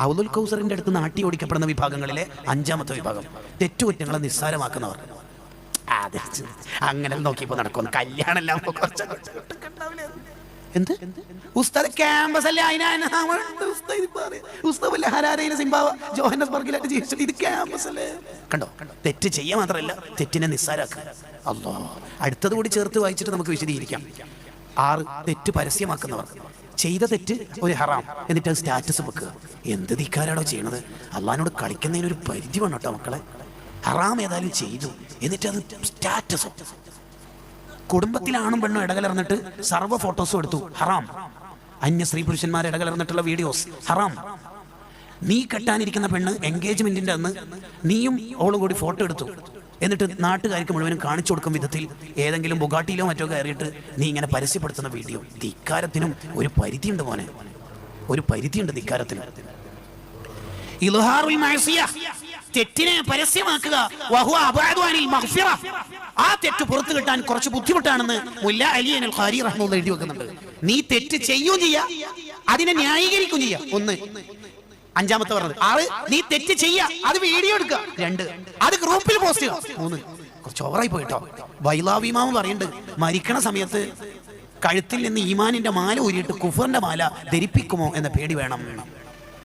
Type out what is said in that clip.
ഹൗദുൽ കൗസറിന്റെ അടുത്ത് നാട്ടി ഓടിക്കപ്പെടുന്ന വിഭാഗങ്ങളിലെ 5ാമത്തെ വിഭാഗം, തെറ്റുകുറ്റങ്ങളെ നിസ്സാരമാക്കുന്നവർ. അങ്ങനെ നോക്കിയപ്പോ നടക്കും കല്യാണം. എന്ത് ഉസ്താദ് ക്യാമ്പസ് അല്ലേ, ജോഹന്നസ്ബർഗിലൊക്കെ ജീവിച്ചിട്ട് ഇത് ക്യാമ്പസ് അല്ലേ? കണ്ടോ, തെറ്റ് ചെയ്യുക മാത്രമല്ല തെറ്റിനെ നിസ്സാരാക്കുക. അല്ലോ, അടുത്തത് കൂടി ചേർത്ത് വായിച്ചിട്ട് നമുക്ക് വിശദീകരിക്കാം. 6 തെറ്റ് പരസ്യമാക്കുന്നവർ. ചെയ്ത തെറ്റ് ഒരു ഹറാം, എന്നിട്ട് അത് സ്റ്റാറ്റസ് വെക്കുക. എന്ത് ധിക്കാരാണോ ചെയ്യണത്? അള്ളാഹിനോട് കളിക്കുന്നതിനൊരു പരിധി വേണം കേട്ടോ മക്കളെ. ഹറാം ഏതായാലും ചെയ്തു, എന്നിട്ട് അത് സ്റ്റാറ്റസ്. കുടുംബത്തിലാണും പെണ്ണും ഇടകലർന്നിട്ട് സർവ്വ ഫോട്ടോസും എടുത്തു, ഹറാം. അന്യ സ്ത്രീ പുരുഷന്മാരെ ഇടകലർന്നിട്ടുള്ള വീഡിയോസ്, ഹറാം. നീ കെട്ടാനിരിക്കുന്ന പെണ്ണ് എൻഗേജ്മെന്റിന്റെ അന്ന് നീയും ഓളും കൂടി ഫോട്ടോ എടുത്തു, എന്നിട്ട് നാട്ടുകാർക്ക് മുഴുവനും കാണിച്ചു കൊടുക്കും വിധത്തിൽ ഏതെങ്കിലും ബുഗാട്ടിയിലോ മറ്റോ കയറിയിട്ട് നീ ഇങ്ങനെ പരസ്യപ്പെടുത്തുന്ന വീഡിയോ. ധിക്കാരത്തിനും ഒരു പരിധിയുണ്ട് മോനെ, ഒരു പരിധിയുണ്ട് ധിക്കാരത്തിന്. ഇൽഹാറുൽ മഅസിയ, തെറ്റിനെ പരസ്യമാക്കുക. വഹുവ അബ്അദു അനിൽ മഗ്ഫിറ, ആ തെറ്റ് പുറത്തു കിട്ടാൻ കുറച്ച് ബുദ്ധിമുട്ടാണെന്ന് മുല്ല അലി അൽ ഖാരി റഹ്മത്തുള്ളാഹി എഴുതി വെക്കുന്നുണ്ട്. നീ തെറ്റ് ചെയ്യുകയും ചെയ്യാ, അതിനെ ന്യായീകരിക്കുകയും ചെയ്യാ. 1. 5ാമത്തെ പറഞ്ഞത് 6, നീ തെറ്റ് ചെയ്യാ, അത് വീഡിയോ എടുക്കുക. 2, അത് ഗ്രൂപ്പിൽ പോസ്റ്റ് ചെയ്യുക. 3, കുറച്ച് ഓവറായി പോയിട്ടോ. ബൈലാവി ഇമാം പറയുന്നുണ്ട്, മരിക്കണ സമയത്ത് കഴുത്തിൽ നിന്ന് ഈമാനിന്റെ മാല ഊരിയിട്ട് കുഫറിന്റെ മാല ധരിപ്പിക്കുമോ എന്ന പേടി വേണം.